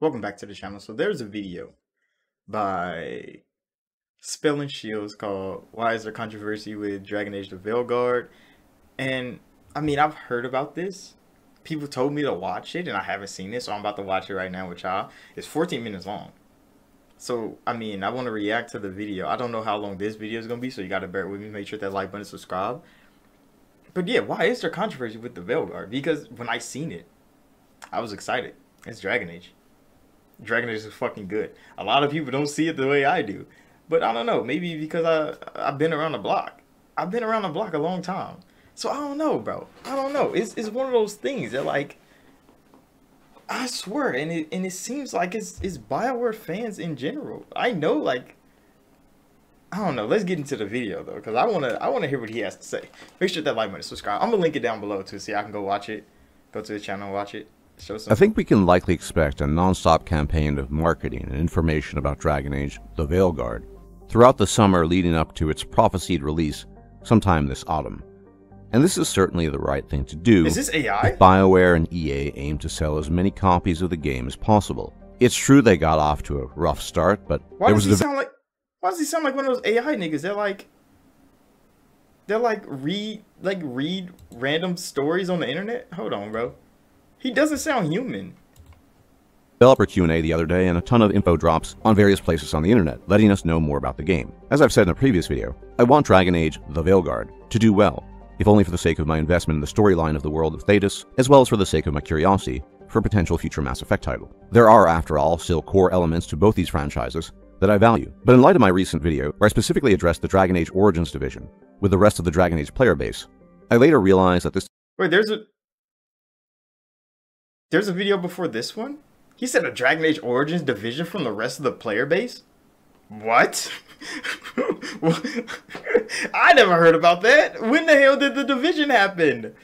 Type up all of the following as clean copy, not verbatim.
Welcome back to the channel. So there's a video by Spell and Shields called "Why is there controversy with Dragon Age the Veilguard?" And I mean, I've heard about this. People told me to watch it and I haven't seen it, so I'm about to watch it right now with y'all. It's 14 minutes long. So, I mean, I want to react to the video. I don't know how long this video is going to be, so you got to bear with me. Make sure that like button, subscribe. But yeah, why is there controversy with the Veilguard? Because when I seen it, I was excited. It's Dragon Age. Dragon Age is fucking good. A lot of people don't see it the way I do. But I don't know. Maybe because I've been around the block. I've been around the block a long time. So I don't know, bro. I don't know. It's one of those things that, like, I swear, and it seems like it's Bioware fans in general. I know, like, I don't know. Let's get into the video though, because I wanna hear what he has to say. Make sure that like button, subscribe. I'm gonna link it down below too, so I can go watch it. Go to the channel and watch it. I think we can likely expect a non-stop campaign of marketing and information about Dragon Age the Veilguard throughout the summer leading up to its prophesied release sometime this autumn. And this is certainly the right thing to do. Is this AI? If BioWare and EA aim to sell as many copies of the game as possible. It's true they got off to a rough start, but why does he sound like one of those AI niggas that read random stories on the internet? Hold on, bro. He doesn't sound human. Developer Q&A the other day and a ton of info drops on various places on the internet, letting us know more about the game. As I've said in a previous video, I want Dragon Age the Veilguard to do well, if only for the sake of my investment in the storyline of the world of Thetis, as well as for the sake of my curiosity for a potential future Mass Effect title. There are, after all, still core elements to both these franchises that I value. But in light of my recent video, where I specifically addressed the Dragon Age Origins division with the rest of the Dragon Age player base, I later realized that this— Wait, there's a video before this one? He said a Dragon Age Origins division from the rest of the player base? What? I never heard about that. When the hell did the division happen?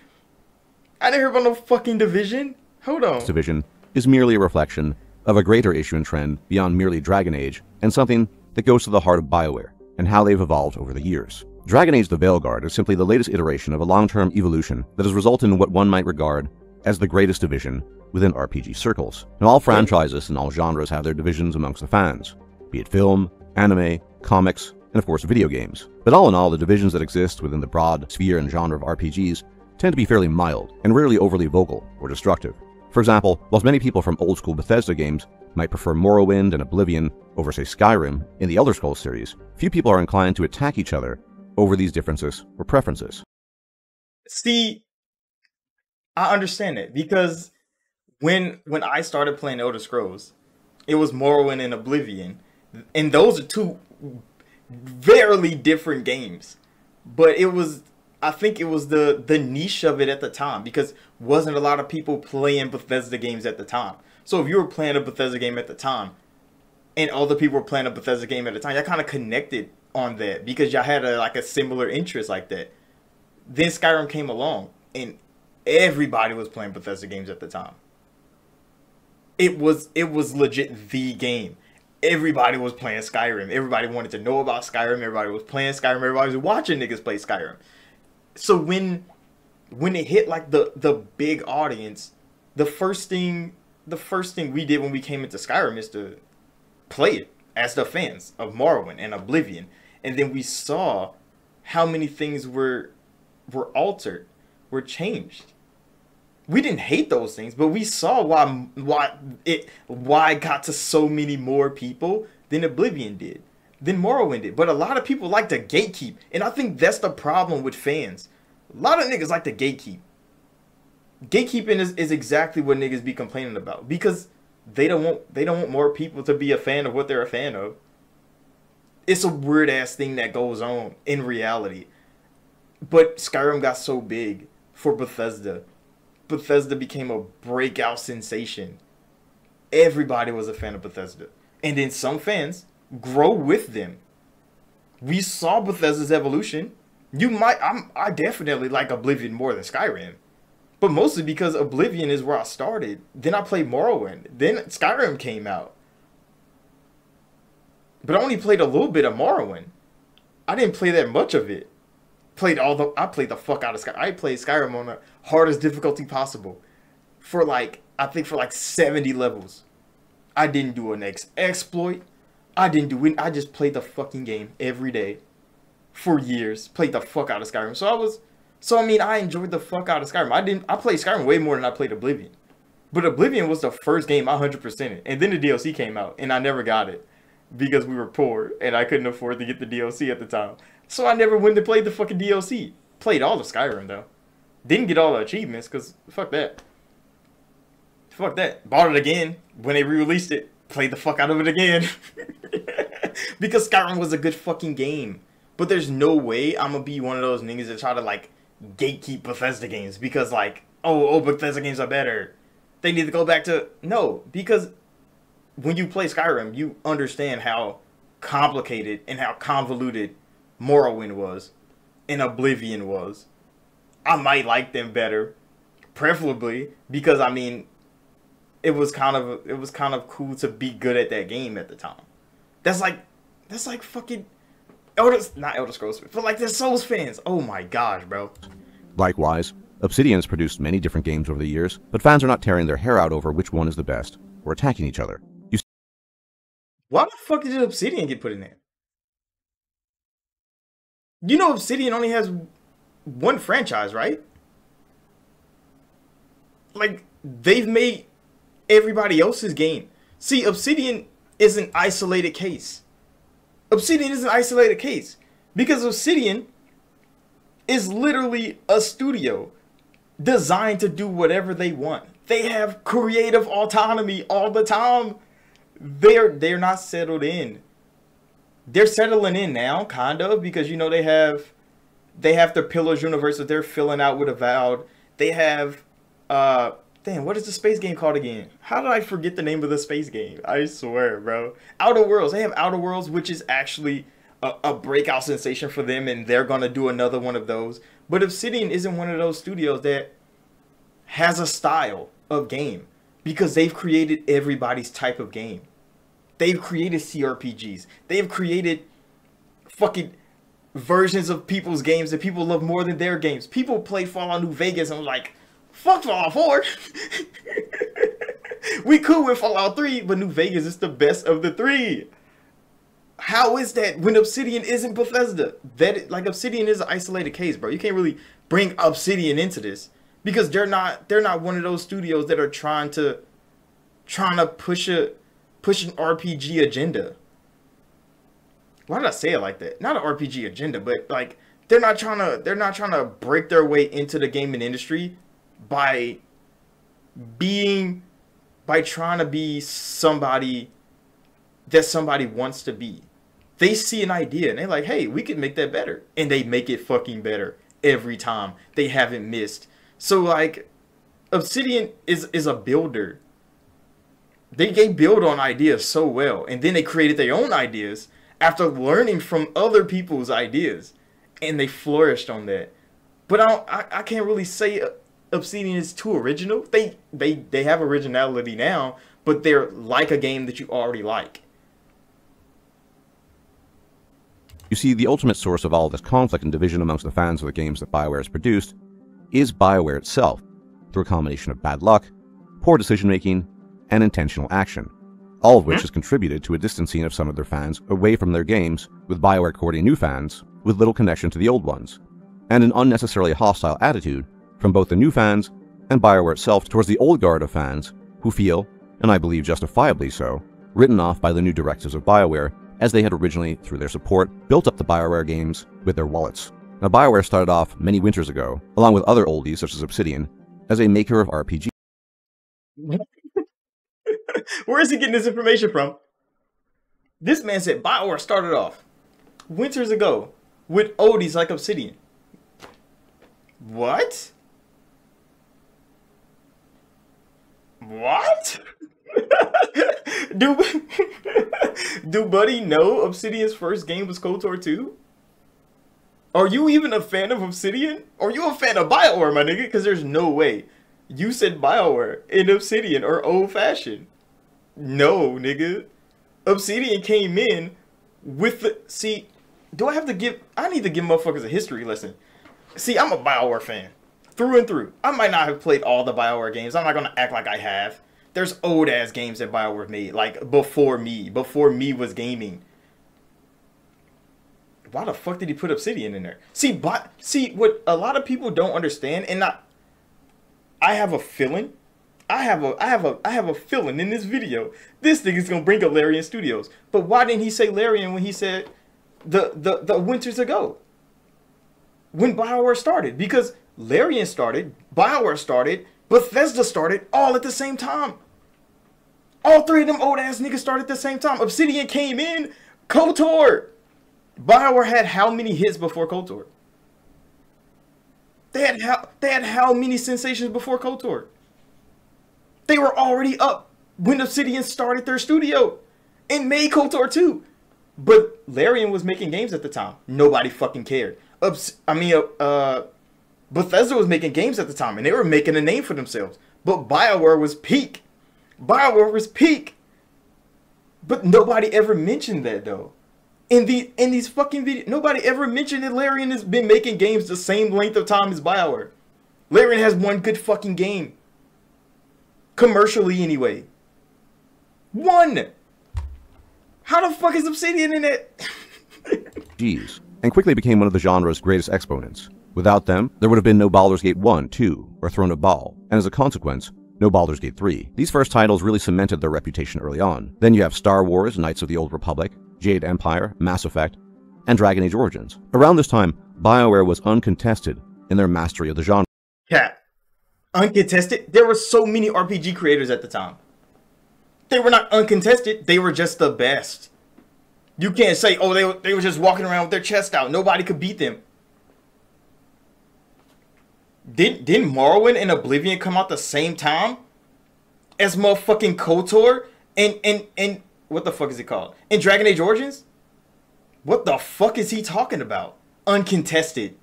I didn't hear about no fucking division. Hold on. This division is merely a reflection of a greater issue and trend beyond merely Dragon Age, and something that goes to the heart of BioWare and how they've evolved over the years. Dragon Age the Veilguard is simply the latest iteration of a long-term evolution that has resulted in what one might regard as the greatest division within RPG circles. Now, all franchises and all genres have their divisions amongst the fans, be it film, anime, comics, and of course video games. But all in all, the divisions that exist within the broad sphere and genre of RPGs tend to be fairly mild and rarely overly vocal or destructive. For example, whilst many people from old-school Bethesda games might prefer Morrowind and Oblivion over, say, Skyrim in the Elder Scrolls series, few people are inclined to attack each other over these differences or preferences. See, I understand it, because when I started playing Elder Scrolls, it was Morrowind and Oblivion, and those are two very different games. But I think it was the niche of it at the time, because wasn't a lot of people playing Bethesda games at the time. So if you were playing a Bethesda game at the time, and other people were playing a Bethesda game at the time, y'all kind of connected on that because y'all had a similar interest like that. Then Skyrim came along, and everybody was playing Bethesda games at the time. It was legit the game. Everybody was playing Skyrim. Everybody wanted to know about Skyrim. Everybody was playing Skyrim. Everybody was watching niggas play Skyrim. So when it hit like the big audience, the first thing we did when we came into Skyrim is to play it as the fans of Morrowind and Oblivion. And then we saw how many things were altered, were changed. We didn't hate those things, but we saw why it got to so many more people than Oblivion did, than Morrowind did. But a lot of people like to gatekeep, and I think that's the problem with fans. A lot of niggas like to gatekeep. Gatekeeping is exactly what niggas be complaining about, because they don't want more people to be a fan of what they're a fan of. It's a weird ass thing that goes on in reality. But Skyrim got so big for Bethesda. Bethesda became a breakout sensation. Everybody was a fan of Bethesda. And then some fans grow with them. We saw Bethesda's evolution. I definitely like Oblivion more than Skyrim. But mostly because Oblivion is where I started. Then I played Morrowind. Then Skyrim came out. But I only played a little bit of Morrowind. I didn't play that much of it. I played the fuck out of Skyrim. I played Skyrim on the hardest difficulty possible. I think for like 70 levels. I didn't do an exploit. I didn't do it. I just played the fucking game every day for years. Played the fuck out of Skyrim. So I mean, I enjoyed the fuck out of Skyrim. I played Skyrim way more than I played Oblivion. But Oblivion was the first game I 100%ed. And then the DLC came out, and I never got it. Because we were poor, and I couldn't afford to get the DLC at the time. So I never went to play the fucking DLC. Played all of Skyrim, though. Didn't get all the achievements, because fuck that. Fuck that. Bought it again when they re-released it. Played the fuck out of it again. Because Skyrim was a good fucking game. But there's no way I'm gonna be one of those niggas that try to, like, gatekeep Bethesda games. Because, like, oh, Bethesda games are better. They need to go back to... No, because when you play Skyrim, you understand how complicated and how convoluted Morrowind was and Oblivion was. I might like them better, preferably, because, I mean, it was kind of cool to be good at that game at the time. That's like fucking not Elder Scrolls, but like the Souls fans. Oh my gosh, bro. Likewise, Obsidian has produced many different games over the years, but fans are not tearing their hair out over which one is the best, or attacking each other. Why the fuck did Obsidian get put in there? You know Obsidian only has one franchise, right? Like, they've made everybody else's game. See, Obsidian is an isolated case. Obsidian is an isolated case. Because Obsidian is literally a studio designed to do whatever they want. They have creative autonomy all the time. They're not settled in. They're settling in now, kind of, because, you know, they have their Pillars universe that they're filling out with Avowed. They have damn, what is the space game called again? How did I forget the name of the space game? I swear, bro. Outer Worlds. They have Outer Worlds, which is actually a breakout sensation for them, and they're gonna do another one of those. But Obsidian isn't one of those studios that has a style of game, because they've created everybody's type of game. They've created CRPGs. They've created fucking versions of people's games that people love more than their games. People played Fallout New Vegas and were like, fuck Fallout 4. We cool with Fallout 3, but New Vegas is the best of the three. How is that when Obsidian isn't Bethesda? Like, Obsidian is an isolated case, bro. You can't really bring Obsidian into this, because they're not one of those studios that are trying to push an RPG agenda. Why did I say it like that? Not an RPG agenda, but like they're not trying to break their way into the gaming industry by trying to be somebody that somebody wants to be. They see an idea and they're like, hey, we can make that better. And they make it fucking better every time. They haven't missed. So, like, Obsidian is a builder. They build on ideas so well. And then they created their own ideas after learning from other people's ideas. And they flourished on that. But I can't really say Obsidian is too original. They have originality now, but they're like a game that you already like. You see, the ultimate source of all this conflict and division amongst the fans of the games that Bioware has produced is Bioware itself, through a combination of bad luck, poor decision-making, and intentional action, all of which has contributed to a distancing of some of their fans away from their games, with Bioware courting new fans with little connection to the old ones, and an unnecessarily hostile attitude from both the new fans and Bioware itself towards the old guard of fans who feel, and I believe justifiably so, written off by the new directives of Bioware, as they had originally, through their support, built up the Bioware games with their wallets. Now, Bioware started off many winters ago, along with other oldies such as Obsidian, as a maker of RPGs. Where is he getting this information from? This man said Bioware started off winters ago with oldies like Obsidian. What? What? Do Buddy know Obsidian's first game was KOTOR 2? Are you even a fan of Obsidian? Are you a fan of Bioware, my nigga? Because there's no way you said Bioware and Obsidian are old-fashioned. No, nigga. Obsidian came in with the... See, I need to give motherfuckers a history lesson. See, I'm a Bioware fan. Through and through. I might not have played all the Bioware games. I'm not going to act like I have. There's old ass games that Bioware made, like before me was gaming. Why the fuck did he put Obsidian in there? See what a lot of people don't understand, and I have a feeling. I have a feeling in this video this thing is gonna bring up Larian Studios. But why didn't he say Larian when he said the winters ago? When Bioware started? Because Larian started, Bioware started, Bethesda started all at the same time. All three of them old ass niggas started at the same time. Obsidian came in, KOTOR. Bioware had how many hits before KOTOR? They had how many sensations before KOTOR? They were already up when Obsidian started their studio and made KOTOR 2. But Larian was making games at the time. Nobody fucking cared. Bethesda was making games at the time, and they were making a name for themselves. But BioWare was peak. BioWare was peak. But nobody ever mentioned that, though. In these fucking videos, nobody ever mentioned that Larian has been making games the same length of time as BioWare. Larian has one good fucking game. Commercially, anyway. One! How the fuck is Obsidian in it? Jeez. And quickly became one of the genre's greatest exponents. Without them, there would have been no Baldur's Gate 1, 2, or Throne of Baal, and as a consequence, no Baldur's Gate 3. These first titles really cemented their reputation early on. Then you have Star Wars, Knights of the Old Republic, Jade Empire, Mass Effect, and Dragon Age Origins. Around this time, BioWare was uncontested in their mastery of the genre. Yeah. Uncontested? There were so many RPG creators at the time. They were not uncontested, they were just the best. You can't say, oh, they were just walking around with their chest out. Nobody could beat them. Didn't Morrowind and Oblivion come out the same time as motherfucking KOTOR and what the fuck is it called? And Dragon Age Origins? What the fuck is he talking about? Uncontested.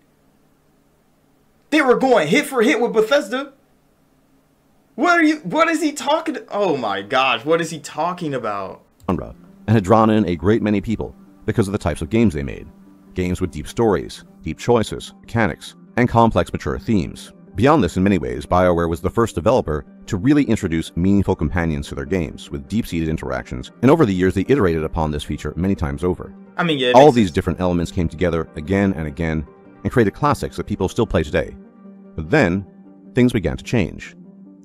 They were going hit for hit with Bethesda. What is he talking? Oh my gosh, what is he talking about? Genre, and had drawn in a great many people because of the types of games they made. Games with deep stories, deep choices, mechanics, and complex mature themes. Beyond this, in many ways, BioWare was the first developer to really introduce meaningful companions to their games with deep-seated interactions, and over the years they iterated upon this feature many times over. I mean, yeah, all of these different elements came together again and again and created classics that people still play today. But then, things began to change,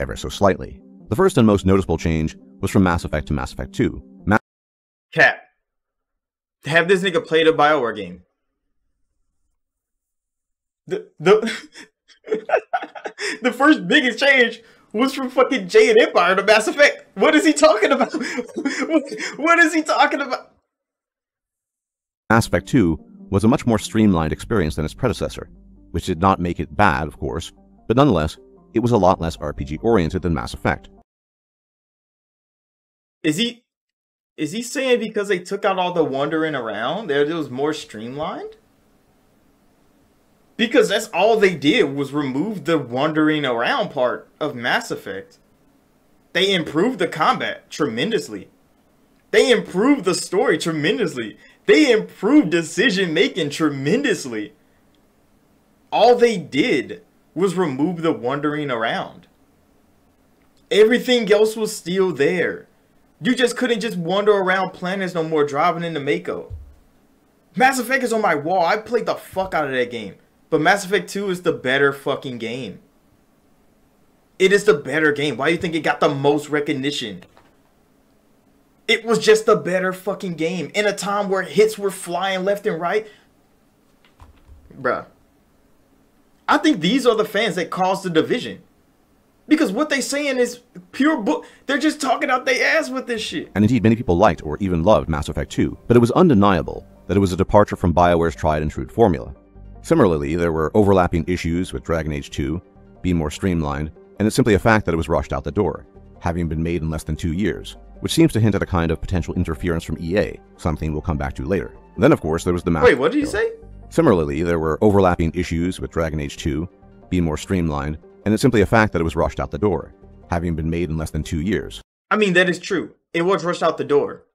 ever so slightly. The first and most noticeable change was from Mass Effect to Mass Effect 2. Cat, have this nigga played a BioWare game. The first biggest change was from fucking Jade Empire to Mass Effect. What is he talking about? What is he talking about? Mass Effect 2 was a much more streamlined experience than its predecessor, which did not make it bad, of course, but nonetheless, it was a lot less RPG-oriented than Mass Effect. Is he saying because they took out all the wandering around, that it was more streamlined? Because that's all they did was remove the wandering around part of Mass Effect. They improved the combat tremendously. They improved the story tremendously. They improved decision making tremendously. All they did was remove the wandering around. Everything else was still there. You just couldn't just wander around planets no more driving into Mako. Mass Effect is on my wall. I played the fuck out of that game. But Mass Effect 2 is the better fucking game. It is the better game. Why do you think it got the most recognition? It was just the better fucking game. In a time where hits were flying left and right. Bruh. I think these are the fans that caused the division. Because what they saying is pure book. They're just talking out their ass with this shit. And indeed, many people liked or even loved Mass Effect 2. But it was undeniable that it was a departure from BioWare's tried and true formula. Similarly, there were overlapping issues with Dragon Age 2, being more streamlined, and it's simply a fact that it was rushed out the door, having been made in less than 2 years, which seems to hint at a kind of potential interference from EA, something we'll come back to later. Then, of course, there was the Mass. Wait, what did you say? Similarly, there were overlapping issues with Dragon Age 2, being more streamlined, and it's simply a fact that it was rushed out the door, having been made in less than 2 years. I mean, that is true. It was rushed out the door.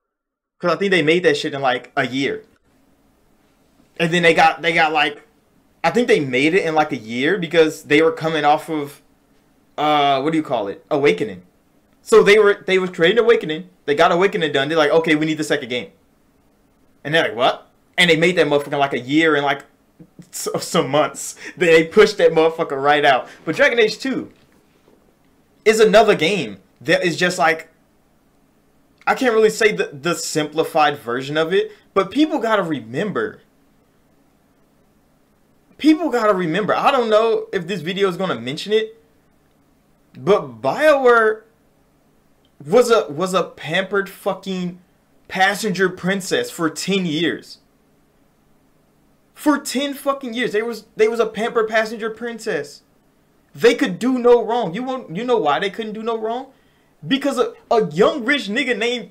Because I think they made that shit in like a year. And then they got like, I think they made it in like a year because they were coming off of, what do you call it? Awakening. So they were creating Awakening. They got Awakening done. They're like, okay, we need the second game. And they're like, what? And they made that motherfucker in like a year and like some months. They pushed that motherfucker right out. But Dragon Age 2 is another game that is just like, I can't really say the simplified version of it, but people gotta remember. People gotta remember. I don't know if this video is gonna mention it, but Bioware was a pampered fucking passenger princess for 10 years. For 10 fucking years, they was a pampered passenger princess. They could do no wrong. You know why they couldn't do no wrong? Because a young rich nigga named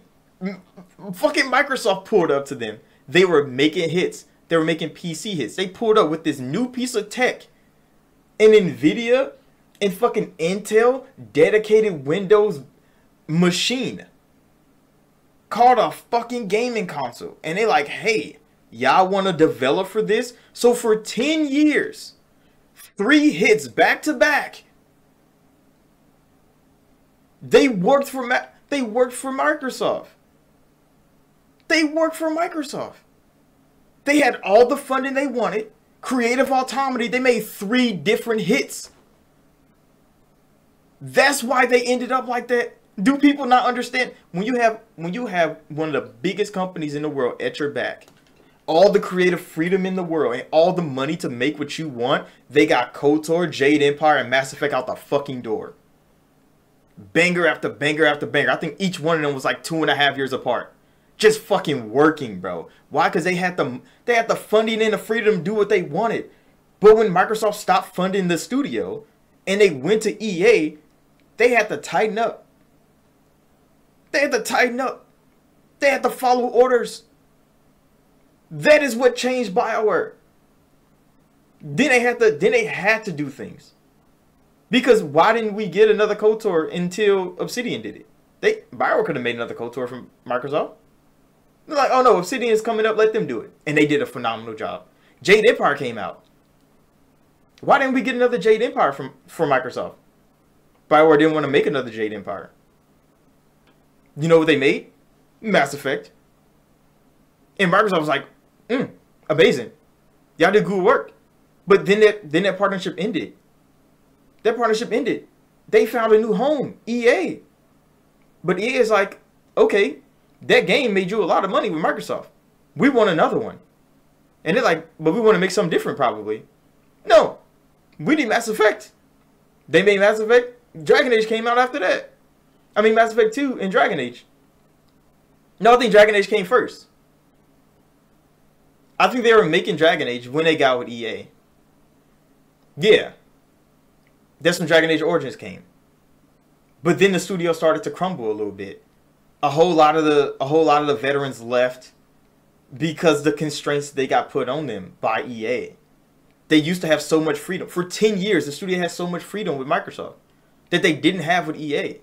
fucking Microsoft pulled up to them. They were making hits. They were making PC hits. They pulled up with this new piece of tech. And Nvidia and fucking Intel dedicated Windows machine called a fucking gaming console. And they like, hey, y'all want to develop for this? So for 10 years, 3 hits back to back, they worked for Microsoft. They worked for Microsoft. They had all the funding they wanted. Creative autonomy. They made 3 different hits. That's why they ended up like that. Do people not understand? When you have one of the biggest companies in the world at your back, all the creative freedom in the world, and all the money to make what you want, they got KOTOR, Jade Empire, and Mass Effect out the fucking door. Banger after banger after banger. I think each one of them was like 2.5 years apart. Just fucking working, bro. Why? Because they had the funding and the freedom to do what they wanted. But when Microsoft stopped funding the studio and they went to EA, they had to tighten up. They had to follow orders. That is what changed Bioware. Then they had to do things. Because why didn't we get another KOTOR until Obsidian did it? Bioware could have made another KOTOR from Microsoft. They're like, oh no, Obsidian's coming up, let them do it. And they did a phenomenal job. Jade Empire came out. Why didn't we get another Jade Empire from Microsoft? Bioware didn't want to make another Jade Empire. You know what they made? Mass Effect. And Microsoft was like, amazing. Y'all did good work. But then that partnership ended. They found a new home, EA. But EA is like, okay, that game made you a lot of money with Microsoft. We want another one. And they're like, but we want to make something different probably. No, we need Mass Effect. They made Mass Effect. Dragon Age came out after that. I mean, Mass Effect 2 and Dragon Age. No, I think Dragon Age came first. I think they were making Dragon Age when they got with EA. Yeah. That's when Dragon Age Origins came. But then the studio started to crumble a little bit. A whole lot of the veterans left because the constraints they got put on them by EA. They used to have so much freedom. For 10 years, the studio had so much freedom with Microsoft that they didn't have with EA.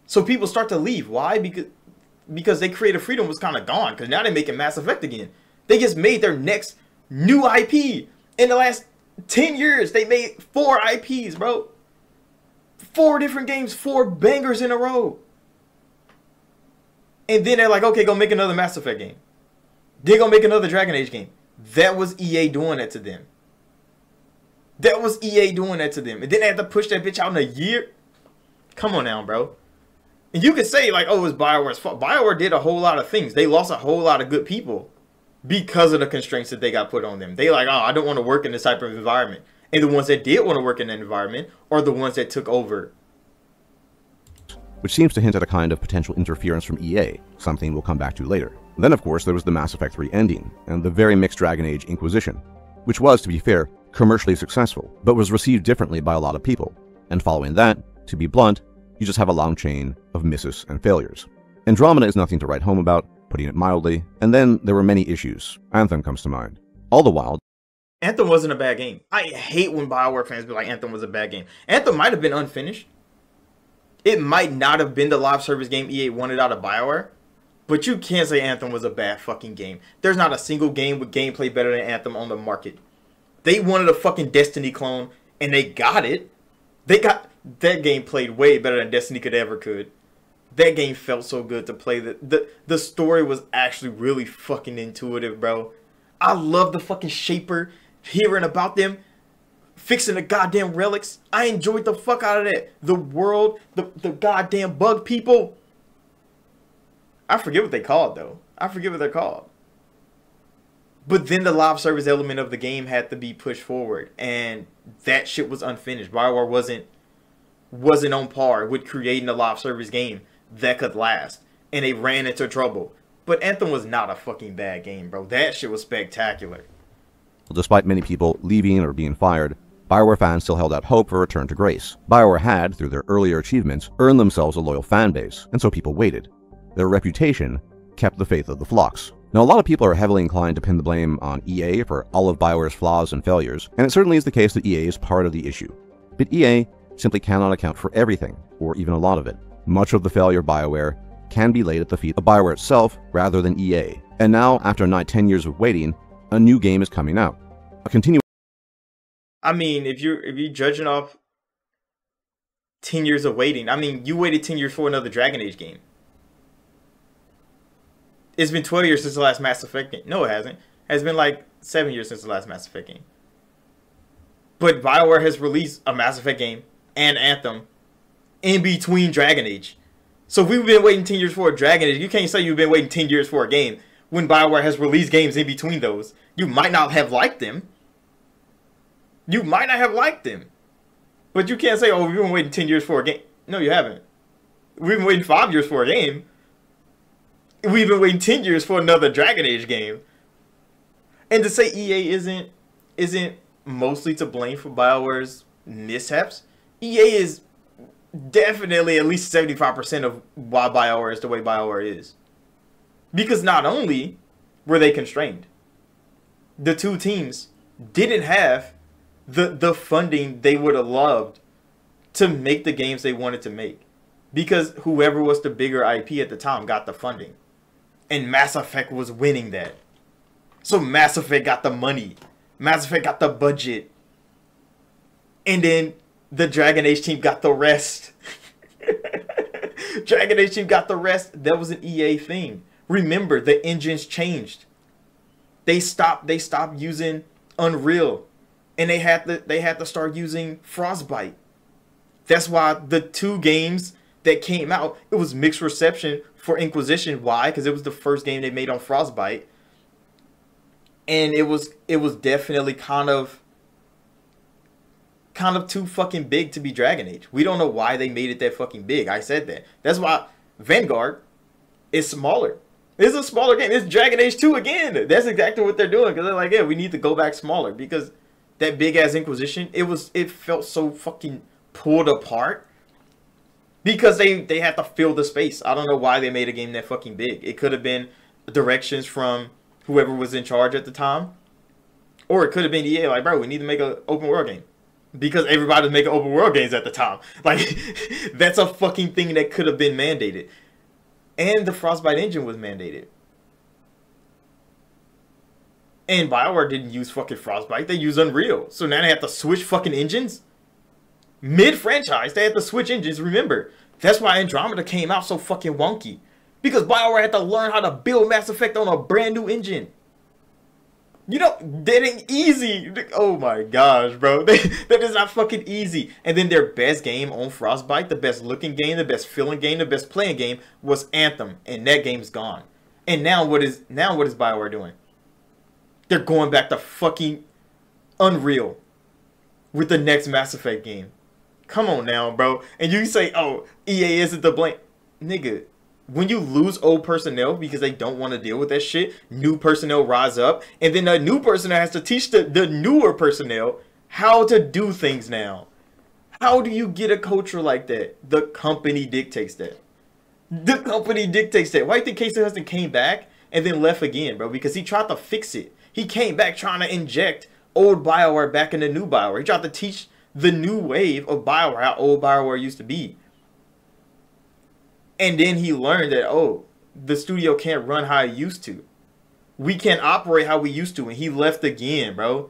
So people start to leave. Why? Because their creative freedom was kind of gone. Because now they're making Mass Effect again. They just made their next new IP. In the last 10 years, they made 4 IPs, bro. 4 different games, 4 bangers in a row. And then they're like, okay, go make another Mass Effect game. They're going to make another Dragon Age game. That was EA doing that to them. And then they had to push that bitch out in a year. Come on now, bro. And you could say, like, oh, it's Bioware's fault. Bioware did a whole lot of things. They lost a whole lot of good people because of the constraints that they got put on them. They like, oh, I don't want to work in this type of environment. And the ones that did want to work in that environment are the ones that took over. Which seems to hint at a kind of potential interference from EA, something we'll come back to later. Then, of course, there was the Mass Effect 3 ending, and the very mixed Dragon Age Inquisition, which was, to be fair, commercially successful, but was received differently by a lot of people. And following that, to be blunt, you just have a long chain of misses and failures. Andromeda is nothing to write home about, putting it mildly, and then there were many issues. Anthem comes to mind. All the while, Anthem wasn't a bad game. I hate when Bioware fans be like, Anthem was a bad game. Anthem might have been unfinished. It might not have been the live service game EA wanted out of Bioware, but you can't say Anthem was a bad fucking game. There's not a single game with gameplay better than Anthem on the market. They wanted a fucking Destiny clone, and they got it. They got that game played way better than Destiny could. That game felt so good to play. The story was actually really fucking intuitive, bro. I love the fucking Shaper, hearing about them fixing the goddamn relics. I enjoyed the fuck out of that. The world, the goddamn bug people. I forget what they called though. I forget what they're called. But then the live service element of the game had to be pushed forward, and that shit was unfinished. Bioware wasn't on par with creating a live service game that could last, and they ran into trouble. But Anthem was not a fucking bad game, bro. That shit was spectacular. Despite many people leaving or being fired, Bioware fans still held out hope for a return to grace. Bioware had, through their earlier achievements, earned themselves a loyal fan base, and so people waited. Their reputation kept the faith of the flocks. Now, a lot of people are heavily inclined to pin the blame on EA for all of Bioware's flaws and failures, and it certainly is the case that EA is part of the issue. But EA simply cannot account for everything, or even a lot of it. Much of the failure of Bioware can be laid at the feet of Bioware itself rather than EA. And now, after a nigh 10 years of waiting, a new game is coming out. A continuation. I mean, if you're judging off 10 years of waiting, I mean, you waited 10 years for another Dragon Age game. It's been 12 years since the last Mass Effect game. No, it hasn't. It's been like 7 years since the last Mass Effect game. But Bioware has released a Mass Effect game and Anthem in between Dragon Age. So if we've been waiting 10 years for a Dragon Age, you can't say you've been waiting 10 years for a game when Bioware has released games in between those. You might not have liked them. You might not have liked them. But you can't say, oh, we've been waiting 10 years for a game. No, you haven't. We've been waiting 5 years for a game. We've been waiting 10 years for another Dragon Age game. And to say EA isn't mostly to blame for BioWare's mishaps, EA is definitely at least 75% of why BioWare is the way BioWare is. Because not only were they constrained, the two teams didn't have the funding they would have loved to make the games they wanted to make. Because whoever was the bigger IP at the time got the funding. And Mass Effect was winning that. So Mass Effect got the money. Mass Effect got the budget. And then the Dragon Age team got the rest. Dragon Age team got the rest. That was an EA thing. Remember, the engines changed. They stopped using Unreal. And they had to start using Frostbite. That's why the two games that came out, it was mixed reception for Inquisition. Why? Because it was the first game they made on Frostbite. And it was definitely kind of too fucking big to be Dragon Age. We don't know why they made it that fucking big. I said that. That's why Vanguard is smaller. It's a smaller game. It's Dragon Age 2 again. That's exactly what they're doing. Because they're like, yeah, we need to go back smaller. Because that big ass Inquisition, it felt so fucking pulled apart. Because they had to fill the space. I don't know why they made a game that fucking big. It could have been directions from whoever was in charge at the time. Or it could have been EA, like, bro, we need to make an open world game. Because everybody was making open world games at the time. Like, that's a fucking thing that could have been mandated. And the Frostbite engine was mandated. And BioWare didn't use fucking Frostbite. They used Unreal. So now they have to switch fucking engines? Mid-franchise, they had to switch engines. Remember, that's why Andromeda came out so fucking wonky. Because BioWare had to learn how to build Mass Effect on a brand new engine. You know, that ain't easy. Oh my gosh, bro. That is not fucking easy. And then their best game on Frostbite, the best looking game, the best feeling game, the best playing game was Anthem. And that game's gone. And now what is BioWare doing? They're going back to fucking Unreal with the next Mass Effect game. Come on now, bro. And you say, oh, EA isn't to blame. Nigga, when you lose old personnel because they don't want to deal with that shit, new personnel rise up. And then the new personnel has to teach the newer personnel how to do things now. How do you get a culture like that? The company dictates that. The company dictates that. Why do you think Casey Hudson came back and then left again, bro? Because he tried to fix it. He came back trying to inject old BioWare back into new BioWare. He tried to teach the new wave of BioWare how old BioWare used to be. And then he learned that, oh, the studio can't run how it used to. We can't operate how we used to. And he left again, bro.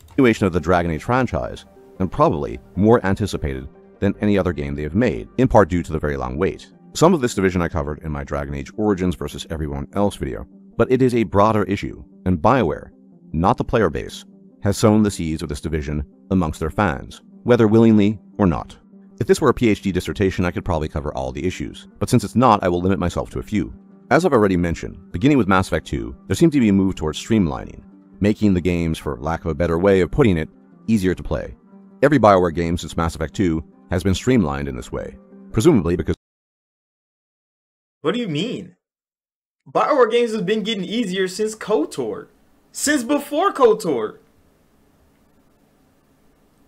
Continuation of the Dragon Age franchise, and probably more anticipated than any other game they have made, in part due to the very long wait. Some of this division I covered in my Dragon Age Origins versus everyone else video, but it is a broader issue, and Bioware, not the player base, has sown the seeds of this division amongst their fans, whether willingly or not. If this were a PhD dissertation, I could probably cover all the issues, but since it's not, I will limit myself to a few. As I've already mentioned, beginning with Mass Effect 2, there seemed to be a move towards streamlining, making the games, for lack of a better way of putting it, easier to play. Every Bioware game since Mass Effect 2 has been streamlined in this way, presumably because... What do you mean? Bioware games have been getting easier since KOTOR. Since before KOTOR.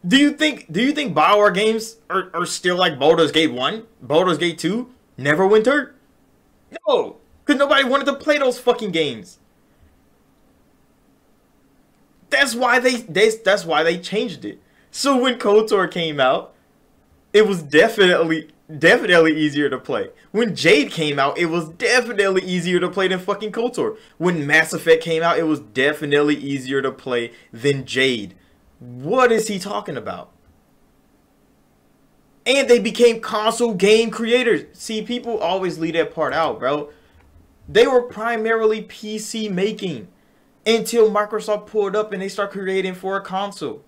Do you think Bioware games are still like Baldur's Gate 1? Baldur's Gate 2? Neverwinter? No! Because nobody wanted to play those fucking games. That's why they changed it. So when KOTOR came out, it was definitely easier to play. When Jade came out, it was definitely easier to play than fucking KOTOR. When Mass Effect came out, it was definitely easier to play than Jade. What is he talking about? And they became console game creators. See, people always leave that part out, bro. They were primarily PC making until Microsoft pulled up and they start creating for a console.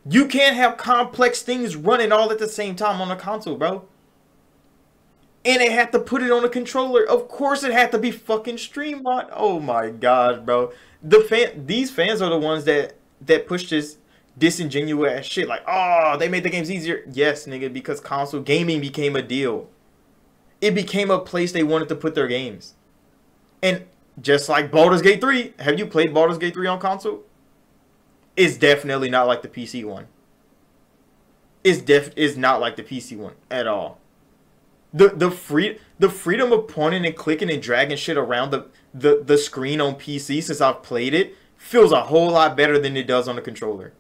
You can't have complex things running all at the same time on a console, bro. And they had to put it on a controller. Of course it had to be fucking streamlined. Oh my god, bro. These fans are the ones that push this disingenuous ass shit. Like, oh, they made the games easier. Yes, nigga, because console gaming became a deal. It became a place they wanted to put their games. And just like Baldur's Gate 3. Have you played Baldur's Gate 3 on console? It's definitely not like the PC one. It's not like the PC one at all. The freedom of pointing and clicking and dragging shit around the screen on PC since I've played it feels a whole lot better than it does on the controller.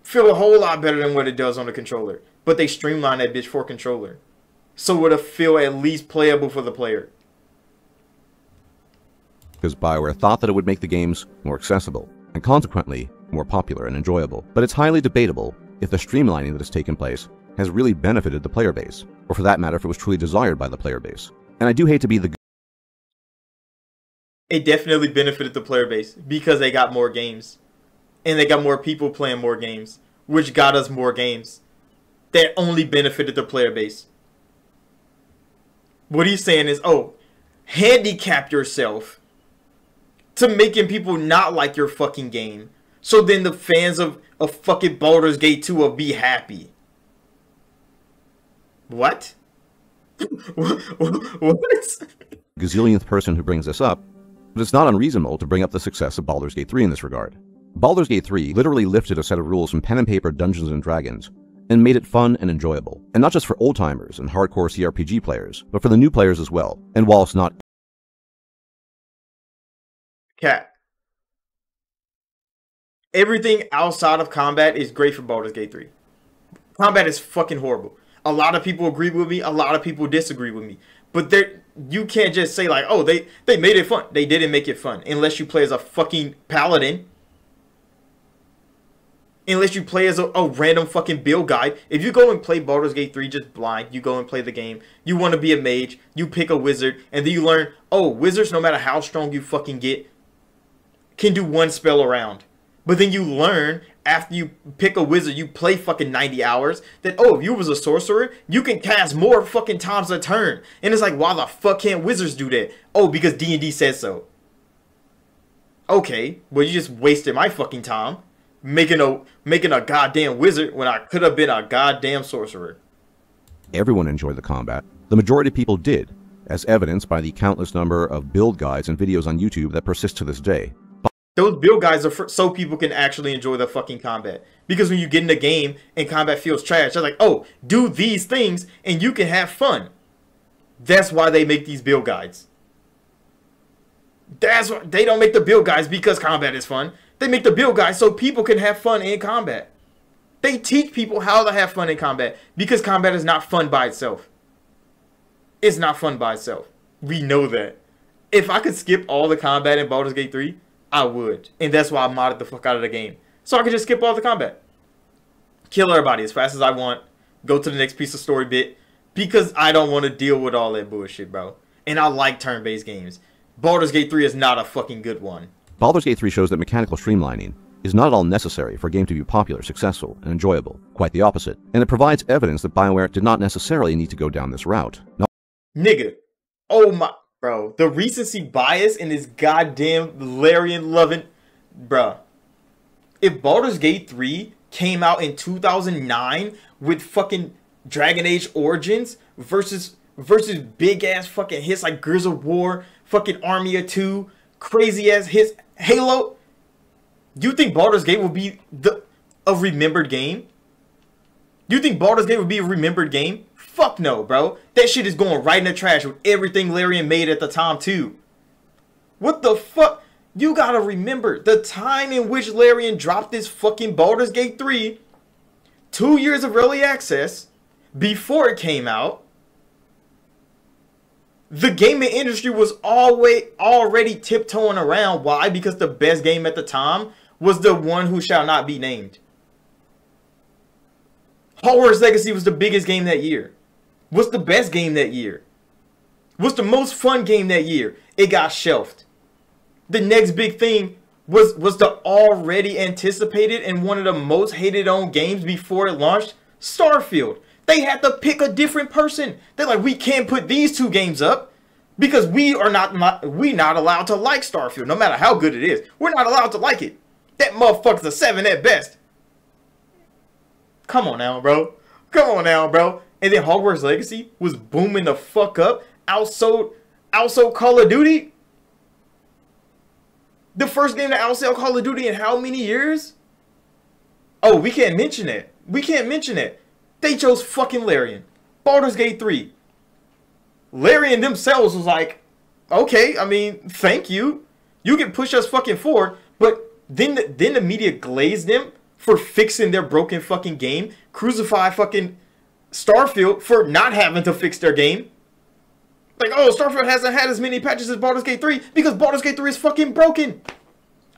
Feel a whole lot better than what it does on the controller. But they streamline that bitch for controller. So it'll feel at least playable for the player. Because Bioware thought that it would make the games more accessible, and consequently more popular and enjoyable. But it's highly debatable if the streamlining that has taken place has really benefited the player base, or for that matter, if it was truly desired by the player base. And I do hate to be the... It definitely benefited the player base because they got more games. And they got more people playing more games, which got us more games. That only benefited the player base. What he's saying is, oh, handicap yourself to making people not like your fucking game. So then the fans of fucking Baldur's Gate 2 will be happy. What? What? Gazillionth person who brings this up, but it's not unreasonable to bring up the success of Baldur's Gate 3 in this regard. Baldur's Gate 3 literally lifted a set of rules from pen and paper Dungeons and Dragons and made it fun and enjoyable. And not just for old-timers and hardcore CRPG players, but for the new players as well. And whilst not... Cat. Everything outside of combat is great for Baldur's Gate 3. Combat is fucking horrible. A lot of people agree with me, a lot of people disagree with me. But you can't just say like, oh, they made it fun. They didn't make it fun. Unless you play as a fucking paladin. Unless you play as a random fucking build guide. If you go and play Baldur's Gate 3 just blind, you go and play the game, you want to be a mage, you pick a wizard, and then you learn, oh, wizards, no matter how strong you fucking get, can do one spell around. But then you learn, after you pick a wizard, you play fucking 90 hours, that, oh, if you was a sorcerer, you can cast more fucking times a turn. And it's like, why the fuck can't wizards do that? Oh, because D&D says so. Okay, well, you just wasted my fucking time making a goddamn wizard when I could have been a goddamn sorcerer. Everyone enjoyed the combat. The majority of people did, as evidenced by the countless number of build guides and videos on YouTube that persist to this day. Those build guides are so people can actually enjoy the fucking combat. Because when you get in the game and combat feels trash, they're like, oh, do these things and you can have fun. That's why they make these build guides. That's why they don't make the build guides because combat is fun. They make the build guides so people can have fun in combat. They teach people how to have fun in combat because combat is not fun by itself. It's not fun by itself. We know that. If I could skip all the combat in Baldur's Gate 3, I would. And that's why I modded the fuck out of the game. So I could just skip all the combat. kill everybody as fast as I want, go to the next piece of story bit, because I don't want to deal with all that bullshit, bro. And I like turn-based games. Baldur's Gate 3 is not a fucking good one. Baldur's Gate 3 shows that mechanical streamlining is not at all necessary for a game to be popular, successful, and enjoyable. Quite the opposite. And it provides evidence that Bioware did not necessarily need to go down this route. No. Nigga. Oh my... Bro, the recency bias in this goddamn Larian loving... Bro. If Baldur's Gate 3 came out in 2009 with fucking Dragon Age Origins versus big ass fucking hits like Gears of War, fucking Army of Two, crazy ass hits, Halo, do you think Baldur's Gate will be a remembered game? Do you think Baldur's Gate would be a remembered game? Fuck no, bro. That shit is going right in the trash with everything Larian made at the time too. What the fuck? You gotta remember the time in which Larian dropped this fucking Baldur's Gate 3, 2 years of early access before it came out. The gaming industry was already tiptoeing around. Why? Because the best game at the time was the one who shall not be named. Hogwarts Legacy was the biggest game that year. What's the best game that year? What's the most fun game that year? It got shelved. The next big thing was the already anticipated and one of the most hated on games before it launched, Starfield. They had to pick a different person. They're like, we can't put these two games up because we not allowed to like Starfield. No matter how good it is, we're not allowed to like it. That motherfucker's a 7 at best. Come on now, bro. Come on now, bro. And then Hogwarts Legacy was booming the fuck up. Outsold Call of Duty. The first game to outsell Call of Duty in how many years? Oh, we can't mention it. We can't mention it. They chose fucking Larian. Baldur's Gate 3. Larian themselves was like, okay, I mean, thank you. You can push us fucking forward. But then the media glazed them for fixing their broken fucking game. Crucify fucking Starfield for not having to fix their game. Like, oh, Starfield hasn't had as many patches as Baldur's Gate 3 because Baldur's Gate 3 is fucking broken.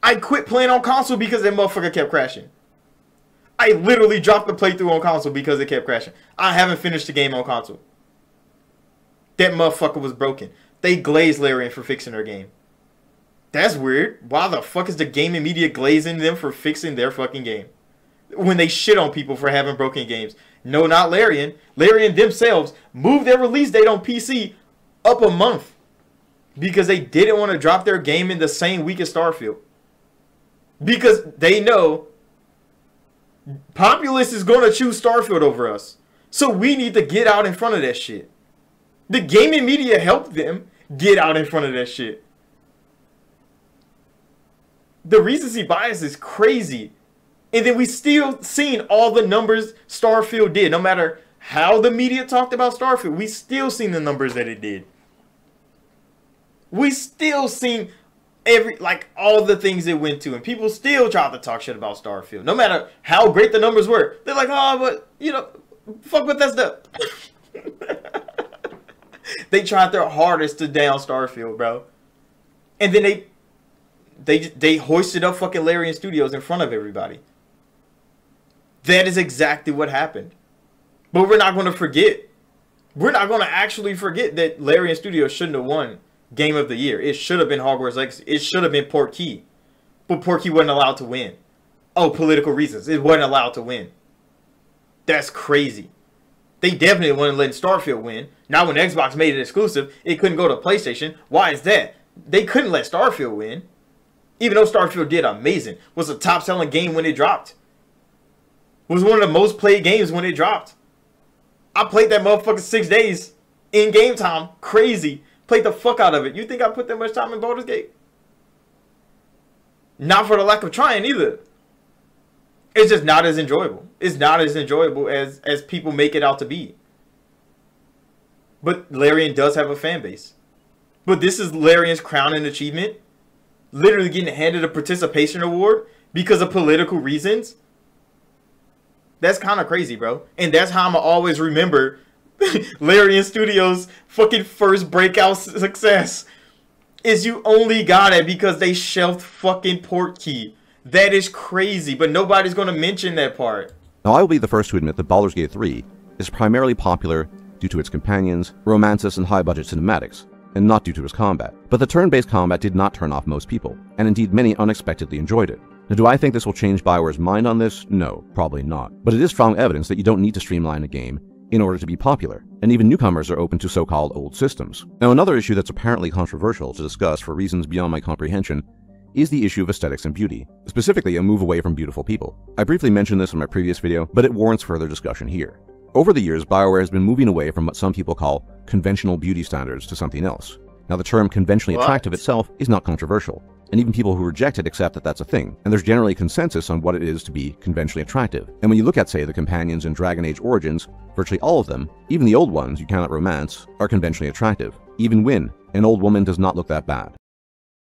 I quit playing on console because that motherfucker kept crashing. I literally dropped the playthrough on console because it kept crashing. I haven't finished the game on console. That motherfucker was broken. They glazed Larian for fixing their game. That's weird. Why the fuck is the gaming media glazing them for fixing their fucking game? When they shit on people for having broken games. No, not Larian. Larian themselves moved their release date on PC up a month because they didn't want to drop their game in the same week as Starfield. Because they know Populace is going to choose Starfield over us. So we need to get out in front of that shit. The gaming media helped them get out in front of that shit. The recency bias is crazy. And then we still seen all the numbers Starfield did. No matter how the media talked about Starfield, we still seen the numbers that it did. We still seen all the things it went to, and people still tried to talk shit about Starfield. No matter how great the numbers were, they're like, oh, but you know, fuck with that stuff. They tried their hardest to down Starfield, bro, and then they hoisted up fucking Larian Studios in front of everybody. That is exactly what happened. But we're not going to forget. We're not going to actually forget that Larian Studios shouldn't have won Game of the Year. It should have been Hogwarts Legacy. It should have been Portkey. But Portkey wasn't allowed to win. Oh, political reasons. It wasn't allowed to win. That's crazy. They definitely wouldn't let Starfield win. Now when Xbox made it exclusive, it couldn't go to PlayStation. Why is that? They couldn't let Starfield win. Even though Starfield did amazing. Was a top selling game when it dropped. Was one of the most played games when it dropped. I played that motherfucker 6 days in game time. Crazy. Played the fuck out of it. You think I put that much time in Baldur's Gate? Not for the lack of trying either. It's just not as enjoyable. It's not as enjoyable as people make it out to be. But Larian does have a fan base. But this is Larian's crowning achievement. Literally getting handed a participation award because of political reasons. That's kind of crazy, bro. And that's how I'm going to always remember Larian Studios' fucking first breakout success. Is you only got it because they shelved fucking Portkey. That is crazy, but nobody's going to mention that part. Now, I will be the first to admit that Baldur's Gate 3 is primarily popular due to its companions, romances, and high-budget cinematics, and not due to its combat. But the turn-based combat did not turn off most people, and indeed many unexpectedly enjoyed it. Now, do I think this will change Bioware's mind on this? No, probably not. But it is strong evidence that you don't need to streamline a game in order to be popular, and even newcomers are open to so-called old systems. Now, another issue that's apparently controversial to discuss for reasons beyond my comprehension is the issue of aesthetics and beauty, specifically a move away from beautiful people. I briefly mentioned this in my previous video, but it warrants further discussion here. Over the years, Bioware has been moving away from what some people call conventional beauty standards to something else. Now, the term conventionally attractive itself is not controversial, and even people who reject it accept that that's a thing, and there's generally consensus on what it is to be conventionally attractive. And when you look at, say, the companions in Dragon Age Origins, virtually all of them, even the old ones you cannot romance, are conventionally attractive. Even Wynne, an old woman, does not look that bad.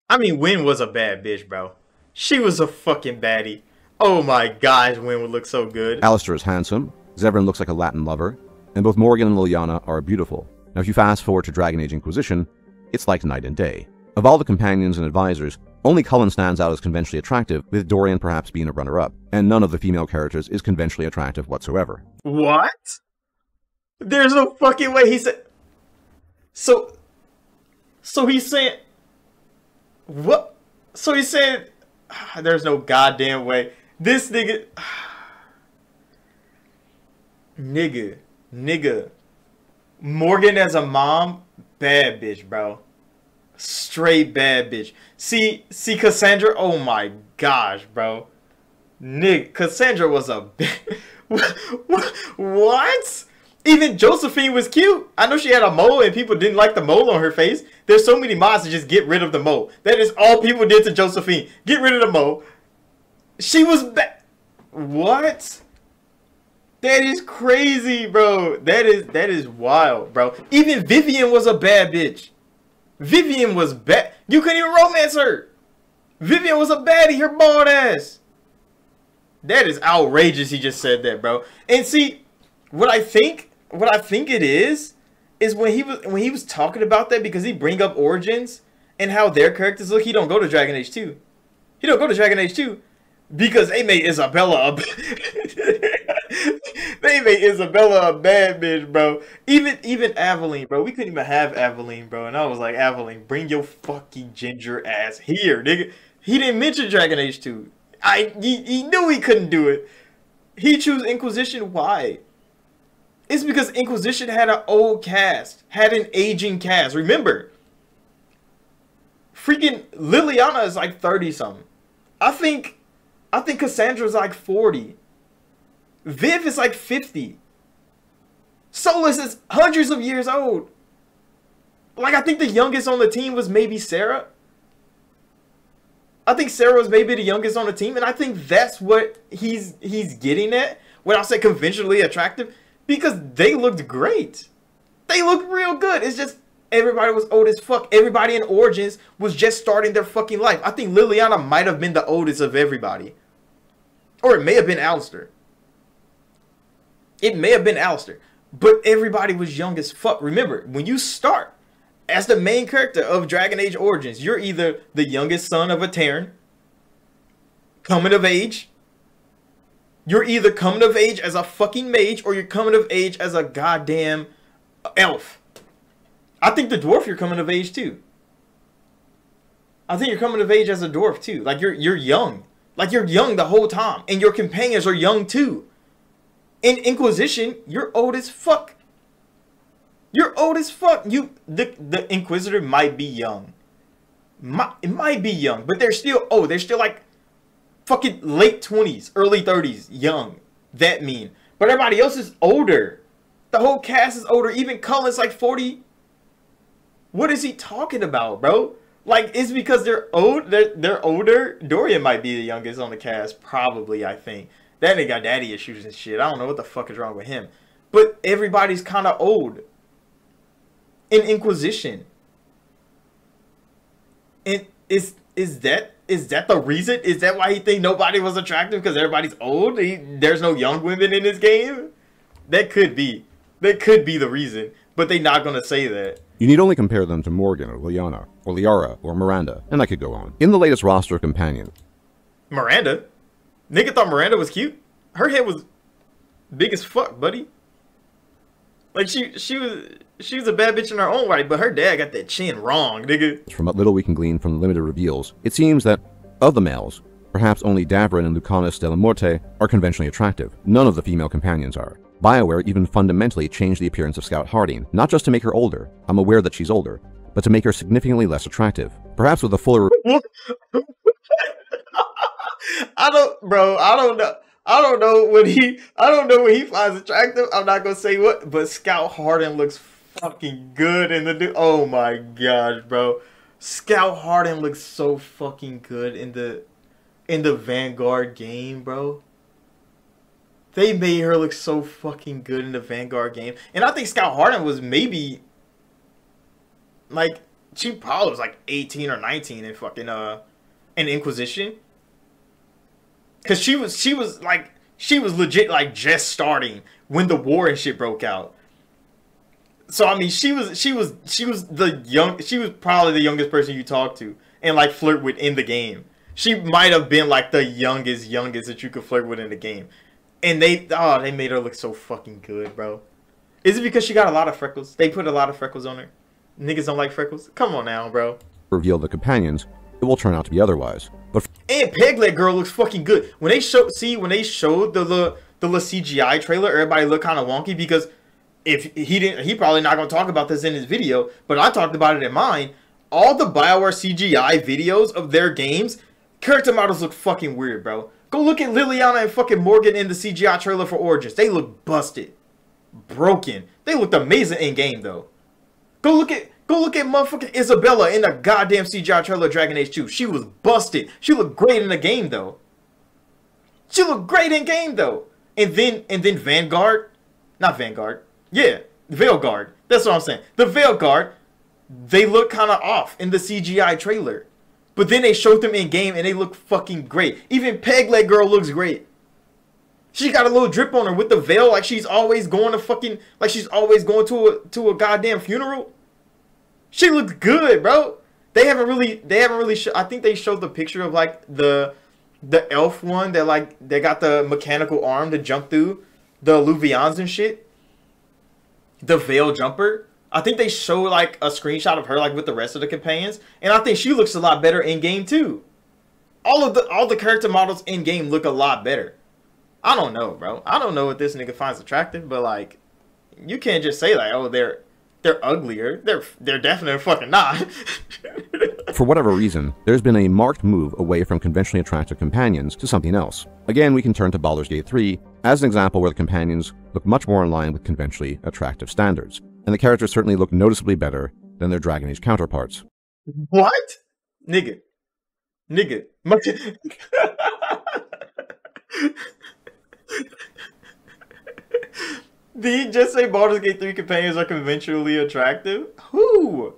I mean, Wynne was a bad bitch, bro. She was a fucking baddie. Oh my gosh, Wynne would look so good. Alistair is handsome, Zevran looks like a Latin lover, and both Morgan and Liliana are beautiful. Now, if you fast forward to Dragon Age Inquisition, it's like night and day. Of all the companions and advisors, only Cullen stands out as conventionally attractive, with Dorian perhaps being a runner-up, and none of the female characters is conventionally attractive whatsoever. What? There's no fucking way. He said... So he's saying... What? So he said... There's no goddamn way. This nigga... Nigga. Morgan as a mom, bad bitch, bro. Straight bad bitch. See Cassandra? Oh my gosh, bro. Cassandra was a what? Even Josephine was cute. I know she had a mole and people didn't like the mole on her face. There's so many mods to just get rid of the mole. That is all people did to Josephine. Get rid of the mole. She was bad. What? That is crazy, bro. That is wild, bro. Even Vivian was a bad bitch. Vivian was bad. You couldn't even romance her. Vivian was a baddie, her bald ass. That is outrageous. He just said that, bro. And see, what I think it is when he was talking about that, because he bring up Origins and how their characters look. He don't go to Dragon Age 2. He don't go to Dragon Age 2 because they made Isabella a they made Isabella a bad bitch, bro. Even Aveline, bro. We couldn't even have Aveline, bro. And I was like, Aveline, bring your fucking ginger ass here, nigga. He didn't mention Dragon Age 2. He knew he couldn't do it. He chose Inquisition. Why? It's because Inquisition had an old cast, had an aging cast. Remember, freaking Liliana is like 30 something. I think Cassandra's like 40. Viv is like 50. Solus is hundreds of years old. Like, I think the youngest on the team was maybe Sarah. I think Sarah was maybe the youngest on the team, and I think that's what he's getting at when I say conventionally attractive, because they looked great. They looked real good. It's just everybody was old as fuck. Everybody in Origins was just starting their fucking life. I think Liliana might have been the oldest of everybody. Or it may have been Alistair. It may have been Alistair. But everybody was young as fuck. Remember, when you start as the main character of Dragon Age Origins, you're either the youngest son of a Terran, coming of age. You're either coming of age as a fucking mage, or you're coming of age as a goddamn elf. I think the dwarf, you're coming of age too. I think you're coming of age as a dwarf too. Like, you're young. Like, you're young the whole time. And your companions are young too. In Inquisition, you're old as fuck. You're old as fuck. The Inquisitor might be young. It might be young, but they're still old. They're still like fucking late 20s, early 30s, young. That mean. But everybody else is older. The whole cast is older. Even Cullen's like 40. What is he talking about, bro? Like, it's because they're old. They're older. Dorian might be the youngest on the cast, probably, I think. That nigga got daddy issues and shit. I don't know what the fuck is wrong with him. But everybody's kind of old in Inquisition. And is that the reason? Is that why he think nobody was attractive? Because everybody's old? There's no young women in this game? That could be. That could be the reason. But they're not going to say that. You need only compare them to Morgan or Liliana or Liara or Miranda, and I could go on. In the latest roster of companions. Miranda? Nigga thought Miranda was cute? Her head was... Big as fuck, buddy. Like she was a bad bitch in her own right, but her dad got that chin wrong, nigga. From what little we can glean from the limited reveals, it seems that of the males, perhaps only Davrin and Lucanus de la Morte are conventionally attractive. None of the female companions are. Bioware even fundamentally changed the appearance of Scout Harding, not just to make her older, I'm aware that she's older, but to make her significantly less attractive. Perhaps with a fuller... I don't, bro. I don't know. I don't know what he finds attractive. I'm not gonna say what, but Scout Harding looks fucking good in the new. Oh my gosh, bro. Scout Harding looks so fucking good in the Vanguard game, bro. They made her look so fucking good in the Vanguard game, and I think Scout Harding was maybe like she probably was like 18 or 19 in fucking in Inquisition. Cause she was legit like just starting when the war and shit broke out. So I mean she was probably the youngest person you talk to and like flirt with in the game. She might have been like the youngest that you could flirt with in the game. And they made her look so fucking good, bro. Is it because she got a lot of freckles? They put a lot of freckles on her. Niggas don't like freckles. Come on now, bro. Reveal the companions, it will turn out to be otherwise. But and Pegleg girl looks fucking good. When they showed the CGI trailer, everybody looked kind of wonky because he probably not gonna talk about this in his video, but I talked about it in mine. All the Bioware CGI videos of their games, character models look fucking weird, bro. Go look at Liliana and fucking Morgan in the CGI trailer for Origins. They look busted, broken. They looked amazing in game though. Go look at motherfucking Isabella in the goddamn CGI trailer of Dragon Age 2. She was busted. She looked great in the game though. She looked great in game though. And then Vanguard, not Vanguard. Yeah, Veilguard. That's what I'm saying. The Veilguard, they look kind of off in the CGI trailer. But then they showed them in game and they look fucking great. Even Pegleg girl looks great. She got a little drip on her with the veil, like she's always going to a goddamn funeral. She looks good, bro. They haven't really I think they showed the picture of like the elf one that like they got the mechanical arm to jump through the Luvians and shit. The veil jumper. I think they show like a screenshot of her like with the rest of the companions, and I think she looks a lot better in game too. All the character models in game look a lot better. I don't know, bro. I don't know what this nigga finds attractive, but like, you can't just say like, oh, they're uglier. They're definitely fucking not. For whatever reason, there's been a marked move away from conventionally attractive companions to something else. Again, we can turn to Baldur's Gate 3 as an example where the companions look much more in line with conventionally attractive standards, and the characters certainly look noticeably better than their Dragon Age counterparts. What? Nigga. Did he just say Baldur's Gate 3 companions are conventionally attractive? Who?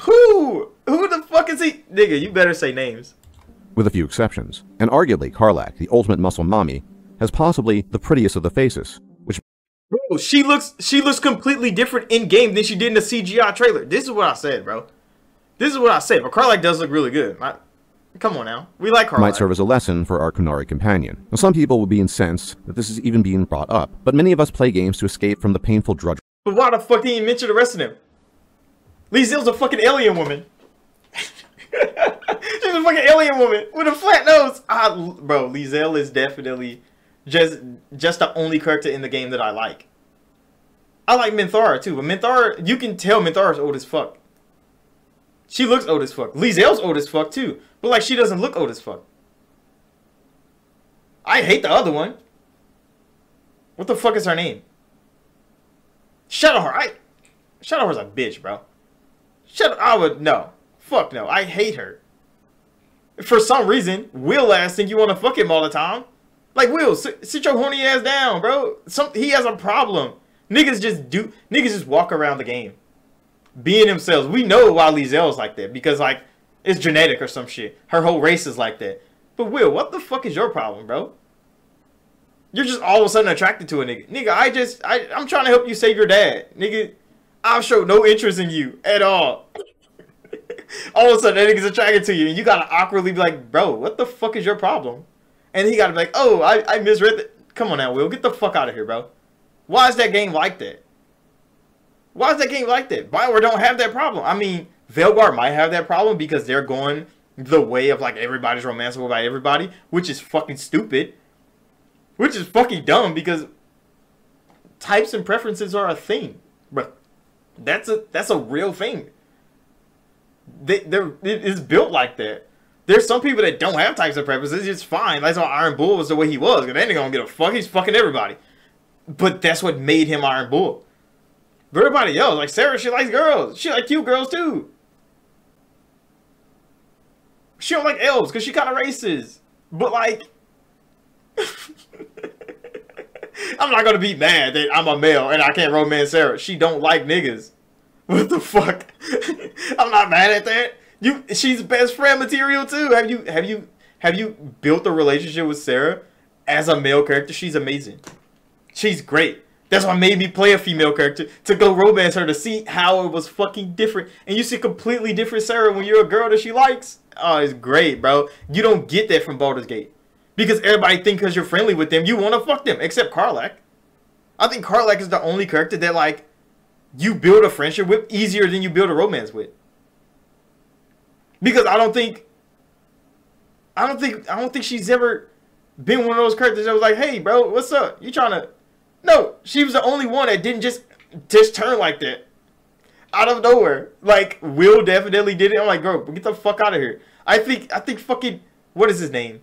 Who the fuck is he? Nigga, you better say names. With a few exceptions. And arguably, Karlach, the ultimate muscle mommy, has possibly the prettiest of the faces, which... Bro, she looks completely different in-game than she did in the CGI trailer. This is what I said, bro. This is what I said, but Karlach does look really good. Come on now. We like Karlach. Might serve as a lesson for our Kunari companion. Now, some people will be incensed that this is even being brought up, but many of us play games to escape from the painful drudgery. But why the fuck didn't you mention the rest of them? Lizelle's a fucking alien woman. She's a fucking alien woman with a flat nose. Bro, Lizelle is definitely just the only character in the game that I like. I like Minthara too, but Minthara, you can tell Minthara's old as fuck. She looks old as fuck. Lizelle's old as fuck too, but like she doesn't look old as fuck. I hate the other one. What the fuck is her name? Shadowheart. Shadowheart's a bitch, bro. No. Fuck no. I hate her. For some reason, Will ass think you want to fuck him all the time. Like, Will, sit your horny ass down, bro. He has a problem. Niggas just walk around the game being themselves. We know why Lizelle's like that, because like it's genetic or some shit. Her whole race is like that. But Will, what the fuck is your problem, bro? You're just all of a sudden attracted to a nigga. Nigga, I'm trying to help you save your dad. Nigga, I've showed no interest in you at all. All of a sudden that nigga's attracted to you and you gotta awkwardly be like, bro, what the fuck is your problem? And he gotta be like, oh, I misread it. Come on now, Will. Get the fuck out of here, bro. Why is that game like that? Why is that game like that? Bioware don't have that problem. I mean, Veilguard might have that problem because they're going the way of like everybody's romanceable by everybody, which is fucking stupid. Which is fucking dumb because types and preferences are a thing. But that's a real thing. It's built like that. There's some people that don't have types of preferences. It's fine. That's why Iron Bull was the way he was. Because they ain't gonna get a fuck. He's fucking everybody. But that's what made him Iron Bull. But everybody else, like Sarah, she likes girls. She like cute girls too. She don't like elves because she kind of racist. But like, I'm not gonna be mad that I'm a male and I can't romance Sarah. She don't like niggas. What the fuck? I'm not mad at that. She's best friend material too. Have you built a relationship with Sarah as a male character? She's amazing. She's great. That's what made me play a female character, to go romance her, to see how it was fucking different. And you see completely different Sarah when you're a girl that she likes. Oh, it's great, bro. You don't get that from Baldur's Gate. Because everybody thinks because you're friendly with them, you want to fuck them. Except Karlach. I think Karlach is the only character that, like, you build a friendship with easier than you build a romance with. Because I don't think she's ever been one of those characters that was like, hey, bro, what's up? You trying to... No, she was the only one that didn't just turn like that. Out of nowhere. Like, Will definitely did it. I'm like, bro, get the fuck out of here. I think fucking... What is his name?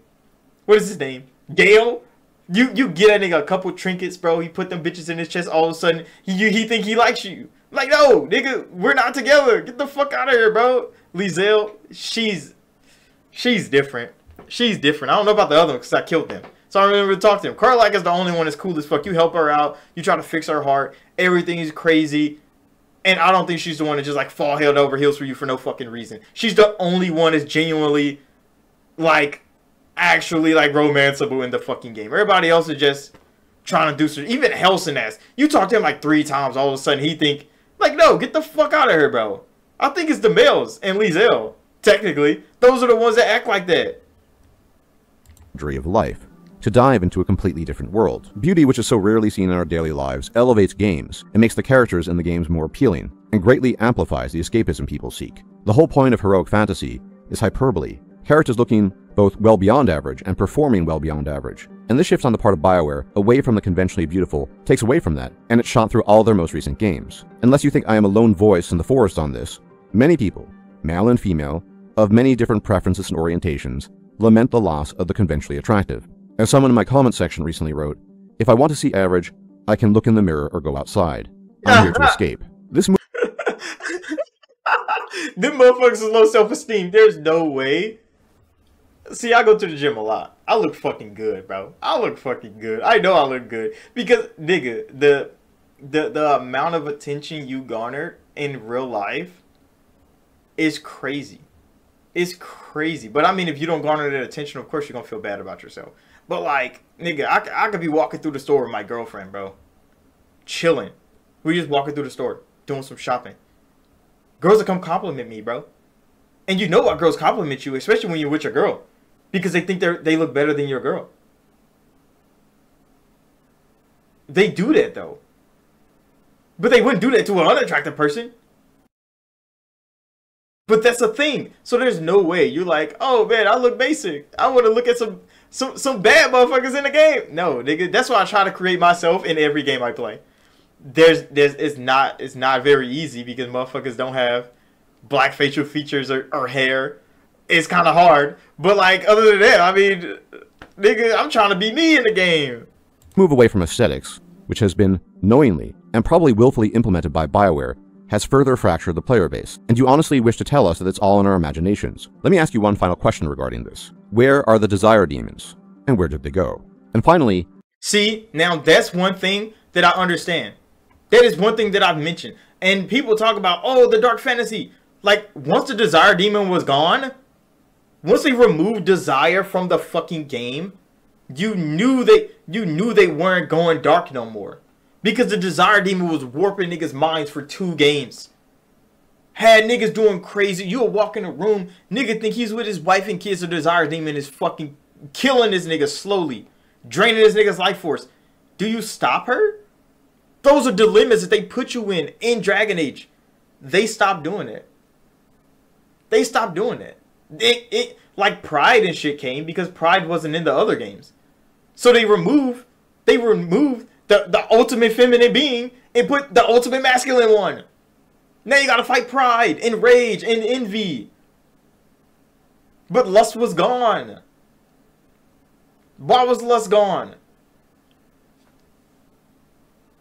Gale? You get that nigga a couple trinkets, bro. He put them bitches in his chest. All of a sudden, he think he likes you. Like, no, nigga, we're not together. Get the fuck out of here, bro. Lizelle, she's different. She's different. I don't know about the other one because I killed them. So I don't remember to talk to him. Karlach is the only one that's cool as fuck. You help her out. You try to fix her heart. Everything is crazy. And I don't think she's the one that just like fall head over heels for you for no fucking reason. She's the only one that's genuinely, like, actually like romanceable in the fucking game. Everybody else is just trying to do some. Even Helson ass. You talk to him like 3 times. All of a sudden he think, like, no, get the fuck out of here, bro. I think it's the males and Lizelle. Technically, those are the ones that act like that. Of life. To dive into a completely different world. Beauty, which is so rarely seen in our daily lives, elevates games and makes the characters in the games more appealing, and greatly amplifies the escapism people seek. The whole point of heroic fantasy is hyperbole, characters looking both well beyond average and performing well beyond average. And this shift on the part of Bioware away from the conventionally beautiful takes away from that, and it's shot through all their most recent games. Unless you think I am a lone voice in the forest on this, many people, male and female, of many different preferences and orientations, lament the loss of the conventionally attractive. As someone in my comment section recently wrote, if I want to see average, I can look in the mirror or go outside. I'm here to escape. This movie... Them motherfuckers is low self-esteem. There's no way. See, I go to the gym a lot. I look fucking good, bro. I look fucking good. I know I look good. Because, nigga, the amount of attention you garner in real life is crazy. It's crazy. But, I mean, if you don't garner that attention, of course you're going to feel bad about yourself. But, like, nigga, I could be walking through the store with my girlfriend, bro. Chilling. We just walking through the store, doing some shopping. Girls will come compliment me, bro. And you know why girls compliment you, especially when you're with your girl. Because they think they look better than your girl. They do that, though. But they wouldn't do that to an unattractive person. But that's the thing. So there's no way you're like, oh, man, I look basic. I want to look at some bad motherfuckers in the game. No, nigga. That's why I try to create myself in every game I play. It's not very easy because motherfuckers don't have black facial features or hair. It's kind of hard. But, like, other than that, I mean, nigga, I'm trying to be me in the game. Move away from aesthetics, which has been knowingly and probably willfully implemented by Bioware, has further fractured the player base. And you honestly wish to tell us that it's all in our imaginations. Let me ask you one final question regarding this. Where are the desire demons? And where did they go? And finally... See, now that's one thing that I understand. That is one thing that I've mentioned. And people talk about, oh, the dark fantasy. Like, once the desire demon was gone, once they removed desire from the fucking game, you knew they weren't going dark no more. Because the desire demon was warping niggas' minds for 2 games. Had niggas doing crazy. You'll walk in a room, nigga think he's with his wife and kids. The desire demon is fucking killing this nigga slowly. draining this nigga's life force. Do you stop her? Those are dilemmas that they put you in Dragon Age. They stopped doing it. They stopped doing it. Like Pride and shit came because Pride wasn't in the other games. So they removed the ultimate feminine being and put the ultimate masculine one. Now you gotta fight pride and rage and envy. But lust was gone. Why was lust gone?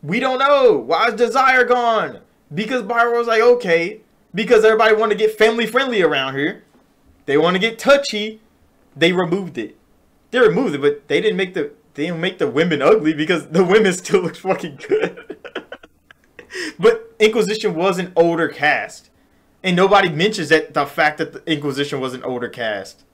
We don't know. Why is desire gone? Because Bioware was like, okay, because everybody want to get family friendly around here. They want to get touchy. They removed it. They removed it, but they didn't make the women ugly because the women still look fucking good. But Inquisition was an older cast. And nobody mentions that the fact that the Inquisition was an older cast.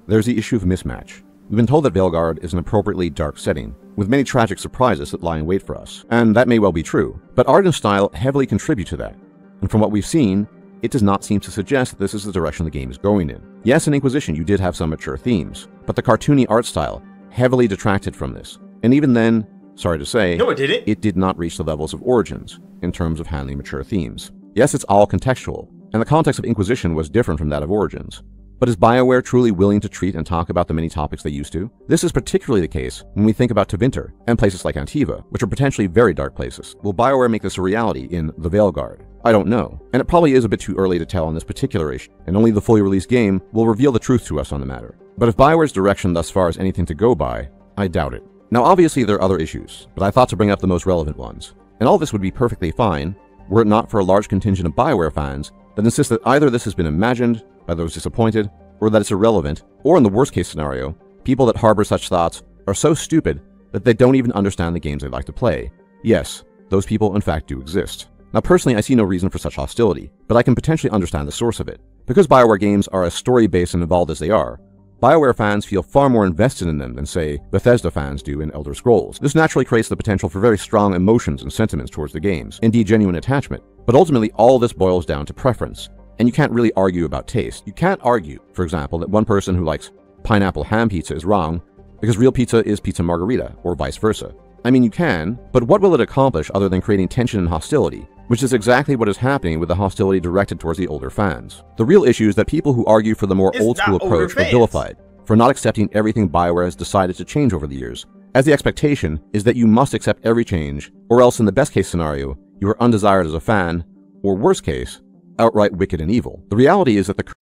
There's the issue of mismatch. We've been told that Veilguard is an appropriately dark setting, with many tragic surprises that lie in wait for us. And that may well be true, but art and style heavily contribute to that. And from what we've seen, it does not seem to suggest that this is the direction the game is going in. Yes, in Inquisition you did have some mature themes, but the cartoony art style heavily detracted from this. And even then, sorry to say, no, it didn't. It did not reach the levels of Origins in terms of handling mature themes. Yes, it's all contextual, and the context of Inquisition was different from that of Origins. But is Bioware truly willing to treat and talk about the many topics they used to? This is particularly the case when we think about Tevinter and places like Antiva, which are potentially very dark places. Will Bioware make this a reality in The Veilguard? I don't know, and it probably is a bit too early to tell on this particular issue, and only the fully released game will reveal the truth to us on the matter. But if Bioware's direction thus far is anything to go by, I doubt it. Now obviously there are other issues, but I thought to bring up the most relevant ones. And all this would be perfectly fine were it not for a large contingent of Bioware fans that insist that either this has been imagined by those disappointed, or that it's irrelevant, or in the worst case scenario, people that harbor such thoughts are so stupid that they don't even understand the games they like to play. Yes, those people in fact do exist. Now personally I see no reason for such hostility, but I can potentially understand the source of it. Because Bioware games are as story-based and involved as they are, Bioware fans feel far more invested in them than, say, Bethesda fans do in Elder Scrolls. This naturally creates the potential for very strong emotions and sentiments towards the games, indeed genuine attachment. But ultimately all this boils down to preference. And you can't really argue about taste. You can't argue, for example, that one person who likes pineapple ham pizza is wrong because real pizza is pizza margarita, or vice versa. I mean, you can, but what will it accomplish other than creating tension and hostility? Which is exactly what is happening with the hostility directed towards the older fans. The real issue is that people who argue for the more old-school approach are vilified for not accepting everything Bioware has decided to change over the years, as the expectation is that you must accept every change, or else in the best case scenario, you are undesired as a fan, or worst case, outright wicked and evil. The reality is that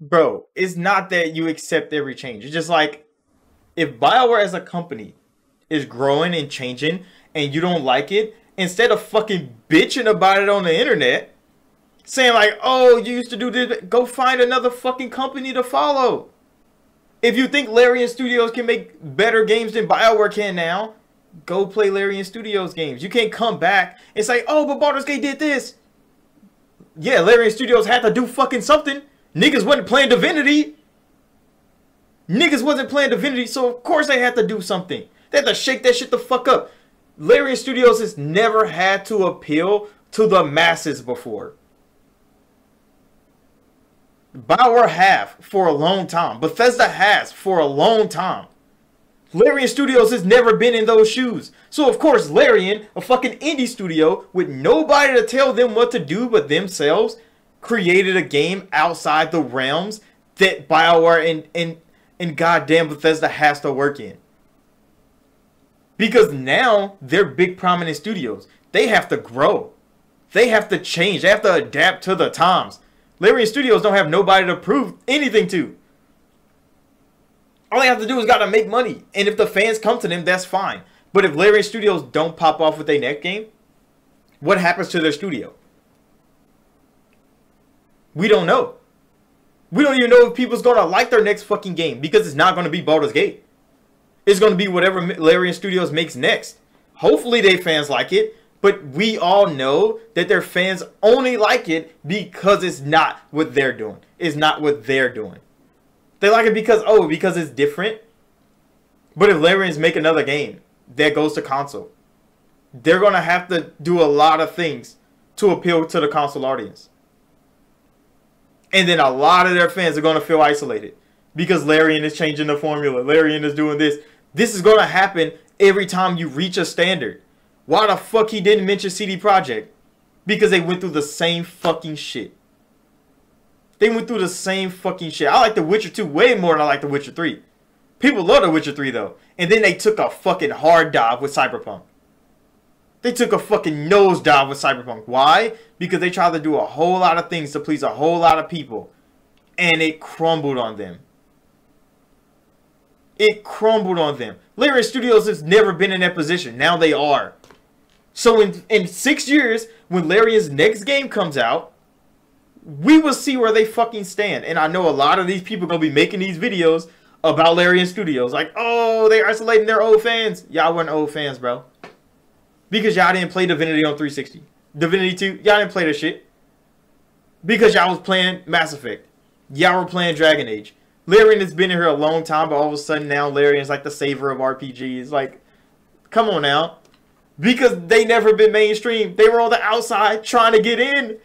Bro, it's not that you accept every change. It's just like, if Bioware as a company is growing and changing, and you don't like it, instead of fucking bitching about it on the internet, saying like, oh, you used to do this, go find another fucking company to follow. If you think Larian Studios can make better games than Bioware can now, go play Larian Studios games. You can't come back and say, oh, but Baldur's Gate did this. Yeah, Larian Studios had to do fucking something. Niggas wasn't playing Divinity. Niggas wasn't playing Divinity, so of course they had to do something. They had to shake that shit the fuck up. Larian Studios has never had to appeal to the masses before. Bioware have for a long time. Bethesda has for a long time. Larian Studios has never been in those shoes. So of course Larian, a fucking indie studio with nobody to tell them what to do but themselves, created a game outside the realms that Bioware and goddamn Bethesda has to work in. Because now they're big prominent studios. They have to grow. They have to change. They have to adapt to the times. Larian Studios don't have nobody to prove anything to. All they have to do is gotta make money. And if the fans come to them, that's fine. But if Larian Studios don't pop off with their next game, what happens to their studio? We don't know. We don't even know if people's gonna like their next fucking game, because it's not gonna be Baldur's Gate. It's gonna be whatever Larian Studios makes next. Hopefully their fans like it, but we all know that their fans only like it because it's not what they're doing. It's not what they're doing. They like it because, oh, because it's different. But if Larians make another game that goes to console, they're gonna have to do a lot of things to appeal to the console audience. And then a lot of their fans are gonna feel isolated because Larian is changing the formula. Larian is doing this. This is gonna happen every time you reach a standard. Why the fuck he didn't mention CD Projekt? Because they went through the same fucking shit. They went through the same fucking shit. I like The Witcher 2 way more than I like The Witcher 3. People love The Witcher 3 though. And then they took a fucking hard dive with Cyberpunk. They took a fucking nosedive with Cyberpunk. Why? Because they tried to do a whole lot of things to please a whole lot of people. And it crumbled on them. It crumbled on them. Larian Studios has never been in that position. Now they are. So in 6 years, when Larian's next game comes out, we will see where they fucking stand. And I know a lot of these people are going to be making these videos about Larian Studios. Like, oh, they're isolating their old fans. Y'all weren't old fans, bro. Because y'all didn't play Divinity on 360. Divinity 2, y'all didn't play that shit. Because y'all was playing Mass Effect. Y'all were playing Dragon Age. Larian has been in here a long time, but all of a sudden now Larian's like the savior of RPGs. Like, come on now. Because they never been mainstream. They were on the outside trying to get in.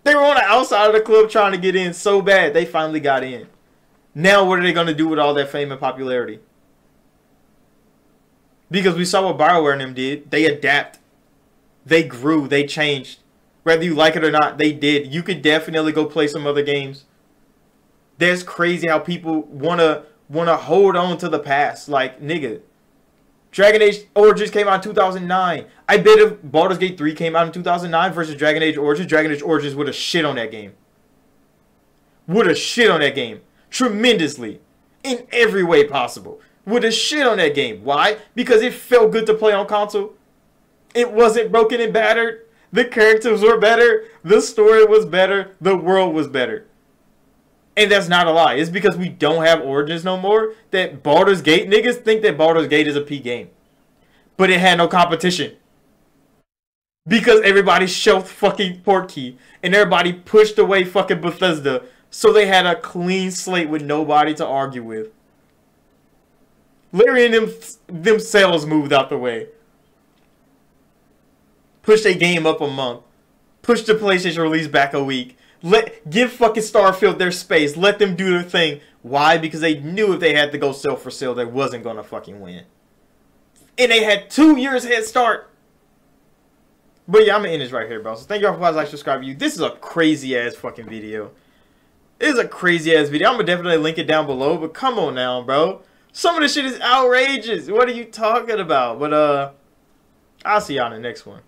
They were on the outside of the club trying to get in so bad. They finally got in. Now what are they going to do with all that fame and popularity? Because we saw what Bioware and them did. They adapt. They grew. They changed. Whether you like it or not, they did. You could definitely go play some other games. That's crazy how people wanna hold on to the past. Like, nigga, Dragon Age Origins came out in 2009. I bet if Baldur's Gate 3 came out in 2009 versus Dragon Age Origins would have shit on that game. Would have shit on that game. Tremendously. In every way possible. Would have shit on that game. Why? Because it felt good to play on console. It wasn't broken and battered. The characters were better. The story was better. The world was better. And that's not a lie. It's because we don't have Origins no more that Baldur's Gate, niggas think that Baldur's Gate is a P game. But it had no competition. Because everybody shelved fucking Portkey. And everybody pushed away fucking Bethesda. So they had a clean slate with nobody to argue with. Larian themselves moved out the way. Pushed a game up a month. Pushed the PlayStation release back a week. Give fucking Starfield their space. Let them do their thing. Why? Because they knew if they had to go sell for sale, they wasn't going to fucking win. And they had 2 years head start. But yeah, I'm going to end this right here, bro. So thank you all for watching, like, subscribe. This is a crazy ass fucking video. It is a crazy ass video. I'm going to definitely link it down below. But come on now, bro. Some of this shit is outrageous. What are you talking about? But I'll see y'all in the next one.